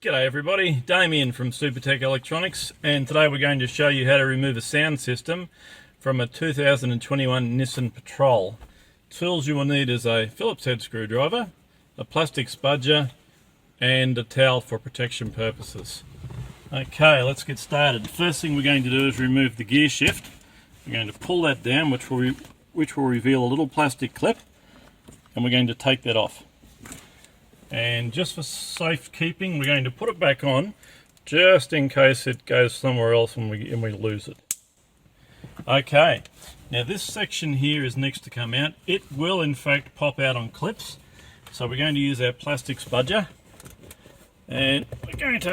G'day everybody, Damien from Supertech Electronics, and today we're going to show you how to remove a sound system from a 2021 Nissan Patrol. Tools you will need is a Phillips head screwdriver, a plastic spudger, and a towel for protection purposes. Okay, let's get started. The first thing we're going to do is remove the gear shift. We're going to pull that down, which will reveal a little plastic clip, and we're going to take that off. And just for safekeeping, we're going to put it back on just in case it goes somewhere else and we lose it. Okay, now this section here is next to come out. It will in fact pop out on clips, so we're going to use our plastic spudger, and we're going to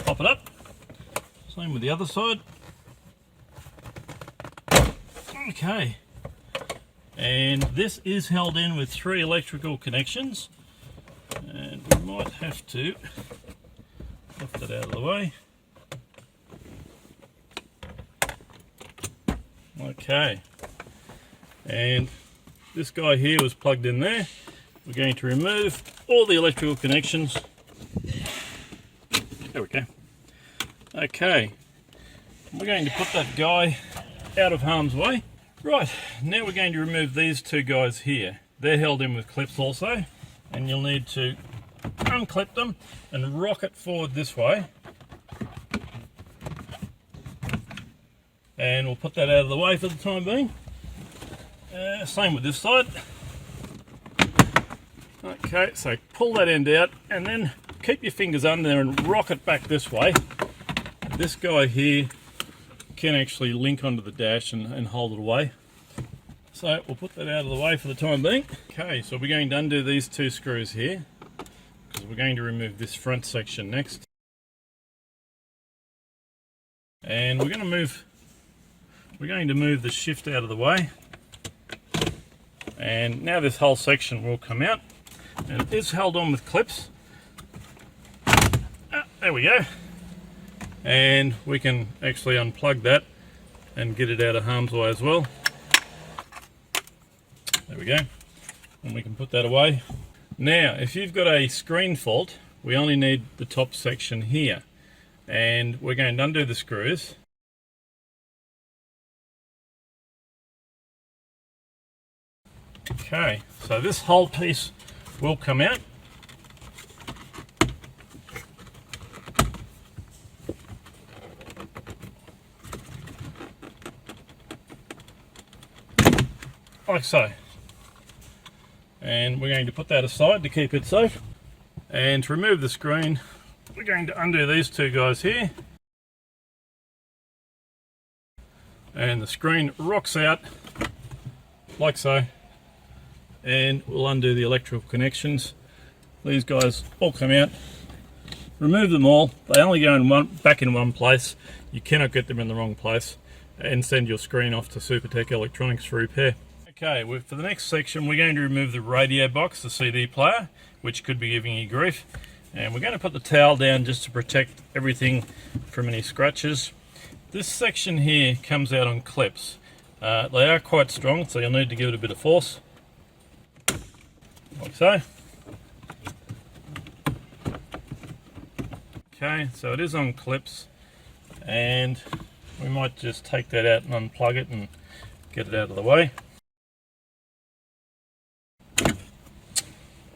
pop it up. Same with the other side. Okay, and this is held in with 3 electrical connections, and we might have to lift that out of the way. Okay, and this guy here was plugged in there. We're going to remove all the electrical connections. There we go. Okay, we're going to put that guy out of harm's way. Right, now we're going to remove these 2 guys here. They're held in with clips also, and you'll need to unclip them and rock it forward this way. And we'll put that out of the way for the time being. Same with this side. Okay, so pull that end out and then keep your fingers under there and rock it back this way. This guy here can actually link onto the dash and hold it away. So we'll put that out of the way for the time being. Okay, so we're going to undo these 2 screws here because we're going to remove this front section next. And we're going to move the shift out of the way. And now this whole section will come out, and it is held on with clips. There we go. And we can actually unplug that and get it out of harm's way as well. There we go, and we can put that away. Now if you've got a screen fault, we only need the top section here, and we're going to undo the screws. Okay, so this whole piece will come out. Like so, and we're going to put that aside to keep it safe. And to remove the screen, we're going to undo these 2 guys here, and the screen rocks out like so, and we'll undo the electrical connections. These guys all come out. Remove them all. They only go back in one place. You cannot get them in the wrong place, and send your screen off to Supertech Electronics for repair. Okay, for the next section we're going to remove the radio box, the CD player, which could be giving you grief. And we're going to put the towel down just to protect everything from any scratches. This section here comes out on clips. They are quite strong, so you'll need to give it a bit of force. Like so. Okay, so it is on clips, and we might just take that out and unplug it and get it out of the way.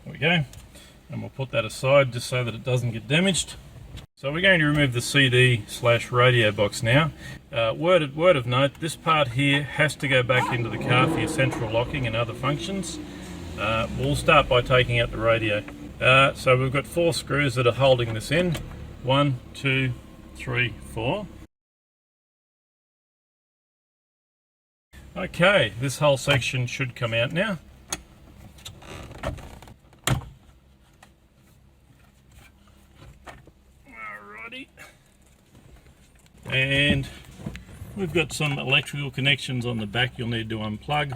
There we go, and we'll put that aside just so that it doesn't get damaged. So we're going to remove the CD/radio box now. Word of note, this part here has to go back into the car for your central locking and other functions. We'll start by taking out the radio. So we've got 4 screws that are holding this in. 1, 2, 3, 4. Okay, this whole section should come out now. And we've got some electrical connections on the back you'll need to unplug,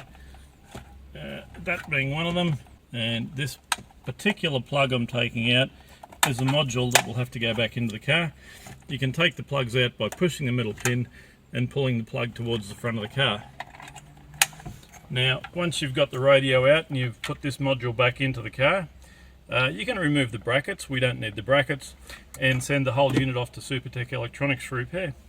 that being one of them. And this particular plug I'm taking out is a module that will have to go back into the car. You can take the plugs out by pushing the middle pin and pulling the plug towards the front of the car. Now, once you've got the radio out and you've put this module back into the car, you can remove the brackets. We don't need the brackets, and send the whole unit off to Supertech Electronics for repair.